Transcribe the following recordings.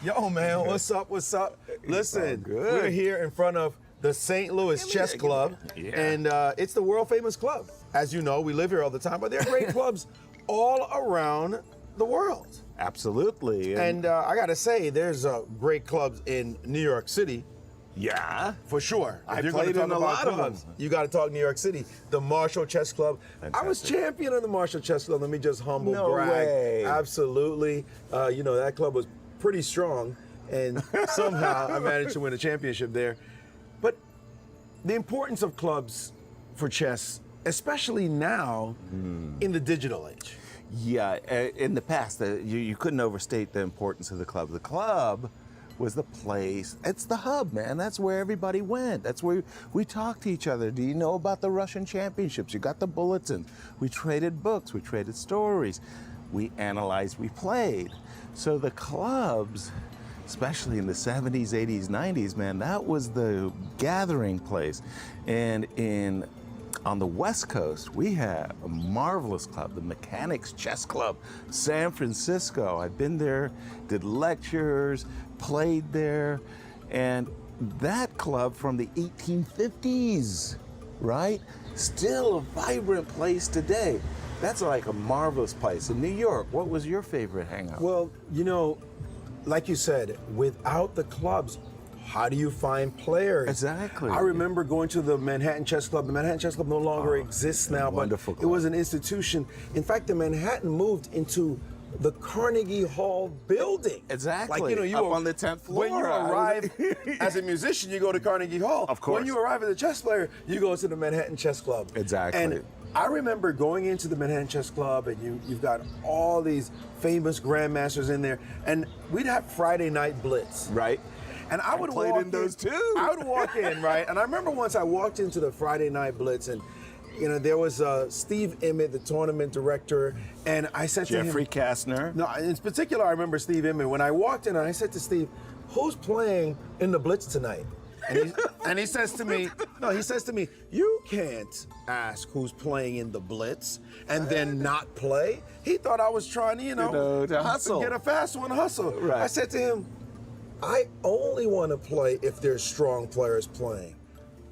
Yo, man, what's up? What's up? Listen, we're here in front of the St. Louis Chess Club, and it's the world famous club. As you know, we live here all the time, but there are great clubs all around the world. Absolutely. And I gotta say, there's great clubs in New York City. Yeah, for sure. I played in a lot of them. You got to talk New York City. The Marshall Chess Club. Fantastic. I was champion of the Marshall Chess Club. Let me just humble No brag. way. Absolutely. You know, that club was pretty strong, and somehow I managed to win a championship there. But the importance of clubs for chess, especially now in the digital age. Yeah, in the past, you couldn't overstate the importance of the club. The club was the place, it's the hub, man. That's where everybody went. That's where we talked to each other. Do you know about the Russian championships? You got the bulletins. We traded books, we traded stories. We analyzed, we played. So the clubs, especially in the 70s, 80s, 90s, man, that was the gathering place. And on the West Coast, we had a marvelous club, the Mechanics Chess Club, San Francisco. I've been there, did lectures, played there, and that club from the 1850s, right? Still a vibrant place today. That's like a marvelous place. In New York, what was your favorite hangout? Well, you know, like you said, without the clubs, how do you find players? Exactly. I remember going to the Manhattan Chess Club. The Manhattan Chess Club no longer exists now, but it was an institution. In fact, the Manhattan moved into the Carnegie Hall building. Exactly. Like, you know, you up were, on the 10th floor. When you arrive as a musician, you go to Carnegie Hall. Of course. When you arrive as a chess player, you go to the Manhattan Chess Club. Exactly. And I remember going into the Manhattan Chess Club, and you've got all these famous Grandmasters in there, and we'd have Friday Night Blitz. Right. And I would played walk in those too. I would walk in, right? And I remember once I walked into the Friday Night Blitz, and you know, there was Steve Emmett, the tournament director, and I said to him, Jeffrey Kastner. No, in particular, I remember Steve Emmett. When I walked in, and I said to Steve, "Who's playing in the Blitz tonight?" And he says to me, "You can't ask who's playing in the Blitz and then not play." He thought I was trying to, you know, to hustle, get a fast one, hustle. Right. I said to him, "I only want to play if there's strong players playing."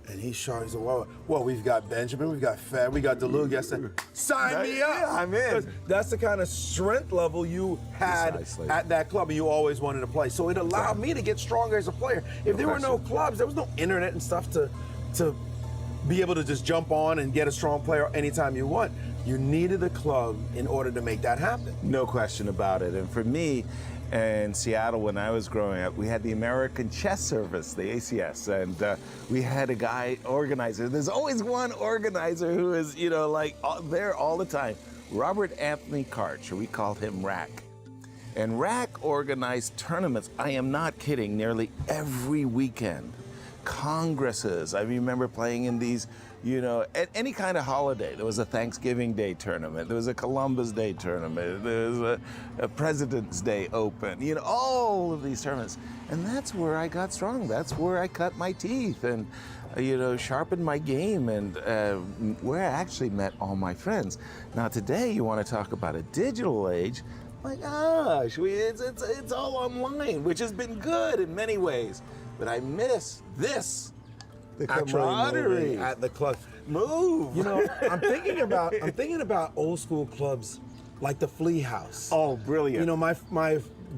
And he shouted, "Well, we've got Benjamin, we've got Fed, we got DeLuge." I said, "Sign me up." Yeah, I'm in. That's the kind of strength level you had at that club, and you always wanted to play. So it allowed me to get stronger as a player. If there were no clubs, there was no internet and stuff to be able to just jump on and get a strong player anytime you want. You needed a club in order to make that happen. No question about it. And for me, in Seattle, when I was growing up, we had the American Chess Service, the ACS, and we had a guy organizer. There's always one organizer who is, you know, like there all the time. Robert Anthony Karch, we called him Rack. And Rack organized tournaments, I am not kidding, nearly every weekend. Congresses, I remember playing in these, you know, at any kind of holiday. There was a Thanksgiving Day tournament, there was a Columbus Day tournament, there was a President's Day Open, you know, all of these tournaments. And that's where I got strong. That's where I cut my teeth and, you know, sharpened my game, and where I actually met all my friends. Now today, you want to talk about a digital age, my gosh, it's all online, which has been good in many ways. But I miss this. The camaraderie at the club. Move. You know, I'm thinking about old school clubs like the Flea House. Oh, brilliant. You know, my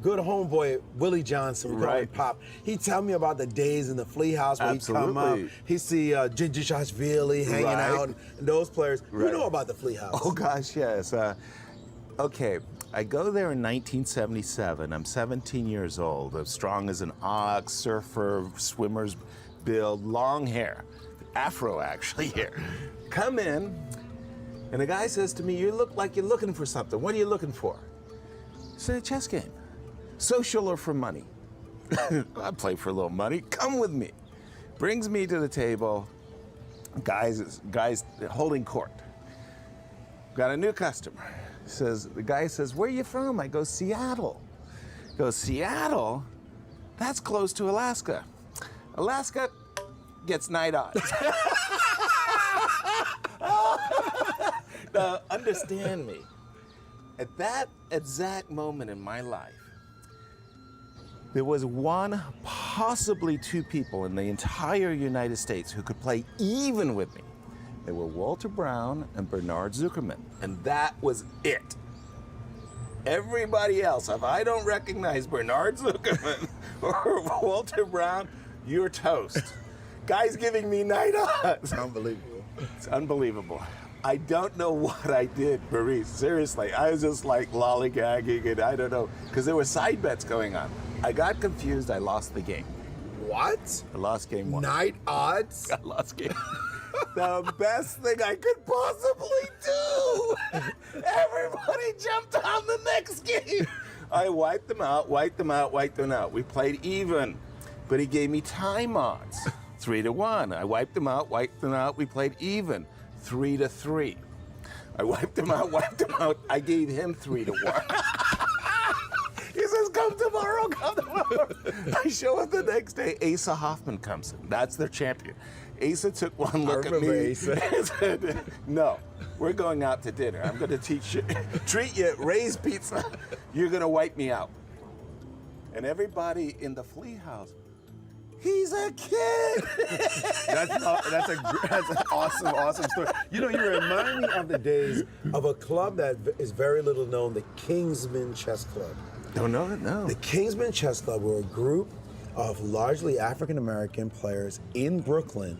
good homeboy Willie Johnson, we call him Pop. He'd tell me about the days in the Flea House where he'd come up, he'd see Ginger Shashvili hanging out, and those players. You know about the Flea House. Oh gosh, yes. Okay. I go there in 1977. I'm 17 years old. I'm strong as an ox, surfer, swimmer's build, long hair, afro actually here. Come in, and the guy says to me, "You look like you're looking for something. What are you looking for?" I said, "A chess game. Social or for money?" "I play for a little money. Come with me." Brings me to the table. Guys holding court. Got a new customer. The guy says, "Where are you from?" I go, "Seattle." He goes, "Seattle? That's close to Alaska. Alaska gets night odds." Now, understand me. At that exact moment in my life, There was one, possibly two people in the entire United States who could play even with me. They were Walter Brown and Bernard Zuckerman, and that was it. Everybody else, if I don't recognize Bernard Zuckerman or Walter Brown, you're toast. Guy's giving me night odds. Unbelievable. It's unbelievable. I don't know what I did, Maurice. Seriously, I was just like lollygagging, and I don't know, because there were side bets going on. I got confused. I lost the game. What? I lost game one. Night odds? I lost game. The best thing I could possibly do. Everybody jumped on the next game. I wiped them out, wiped them out, wiped them out. We played even, but he gave me time odds, 3-1. I wiped them out, wiped them out. We played even, 3-3. I wiped them out, wiped them out. I gave him 3-1. He says, come tomorrow, come tomorrow. I show up the next day. Asa Hoffman comes in. That's their champion. Asa took one look at me and said, no, we're going out to dinner. I'm going to treat you, raise pizza. You're going to wipe me out. And everybody in the flea house, he's a kid. That's an awesome story. You know, you remind me of the days of a club that is very little known, the Kingsman Chess Club. Don't know it, no. The Kingsman Chess Club were a group of largely African-American players in Brooklyn.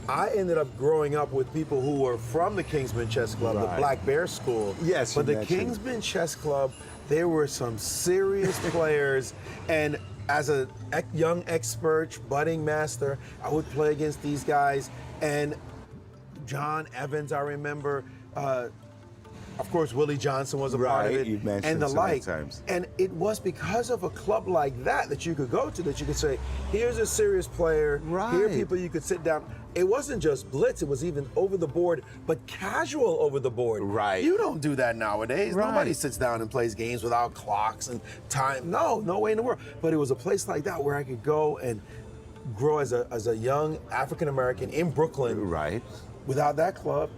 I ended up growing up with people who were from the Kingsman Chess Club, the Black Bear School. Yes, but the Kingsman Chess Club, there were some serious players, and as a young expert, budding master, I would play against these guys, and John Evans, I remember, of course, Willie Johnson was a part of it, you've mentioned and the so like. many times. And it was because of a club like that you could go to, that you could say, here's a serious player, here are people you could sit down. It wasn't just blitz, it was even over the board, but casual over the board. Right. You don't do that nowadays. Right. Nobody sits down and plays games without clocks and time. No way in the world. But it was a place like that where I could go and grow as a young African American in Brooklyn. Right. Without that club,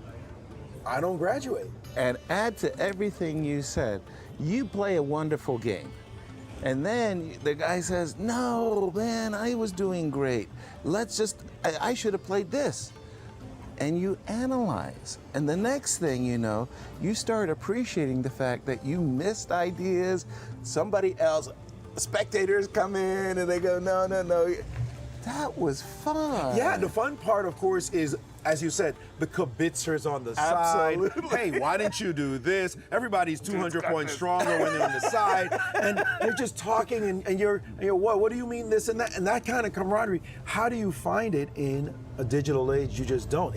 I don't graduate. And add to everything you said, you play a wonderful game. And then the guy says, no, man, I was doing great. I should have played this. And you analyze. And the next thing you know, you start appreciating the fact that you missed ideas. Somebody else, spectators come in and they go, no. That was fun. Yeah, the fun part, of course, is, as you said, the kibitzers on the side. Hey, why didn't you do this? Everybody's 200 points stronger when they're on the side, and they're just talking, and you're what do you mean this and that? And that kind of camaraderie, how do you find it in a digital age? You just don't.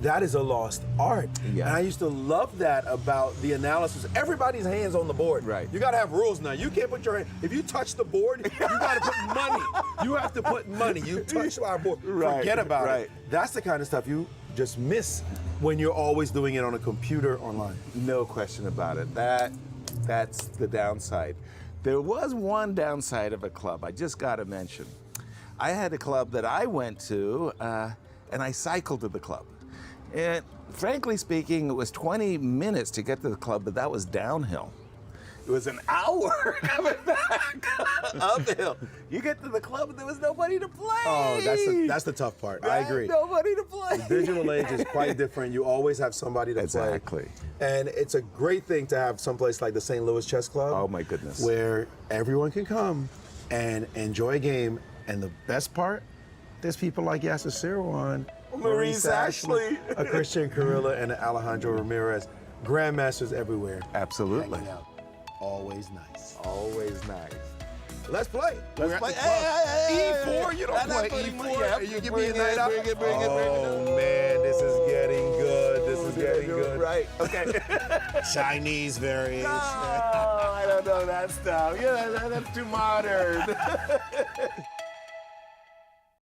That is a lost art. Yeah. And I used to love that about the analysis. Everybody's hands on the board. Right. You got to have rules now. You can't put your hand. If you touch the board, you got to put money. You have to put money. You touch our board. Forget about it. That's the kind of stuff you just miss when you're always doing it on a computer online. No question about it. That's the downside. There was one downside of a club I just got to mention. I had a club that I went to, and I cycled to the club. And frankly speaking, it was 20 minutes to get to the club, but that was downhill. It was an hour coming back uphill. You get to the club and there was nobody to play. Oh, that's the tough part. I agree. Nobody to play. The digital age is quite different. You always have somebody to play. Exactly. And it's a great thing to have someplace like the St. Louis Chess Club. Oh my goodness. Where everyone can come and enjoy a game. And the best part, there's people like Yasser Seirawan, Maurice Ashley, a Christian Carrilla, and Alejandro Ramirez. Grandmasters everywhere. Absolutely. Hanging out. Always nice. Always nice. Let's play. Let's play. E4, you don't play E4. You give me a night out. Oh, man, this is getting good. This is getting good. Right. Okay. Chinese variation. No, I don't know that stuff. Yeah, that's too modern.